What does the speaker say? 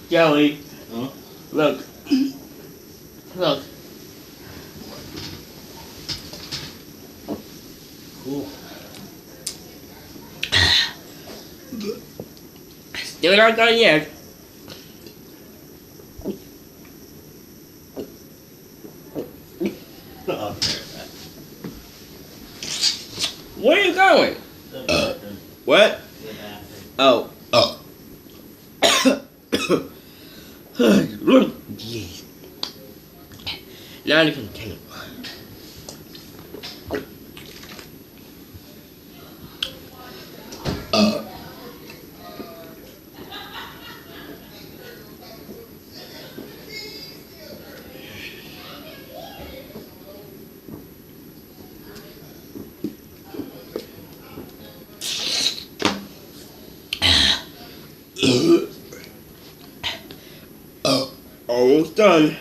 Joey, Huh? look, look. Cool. Still not done yet. Oh, Where are you going? the bathroom. What? The bathroom. Oh. Oh. Jeez. Now you can take it. Almost done.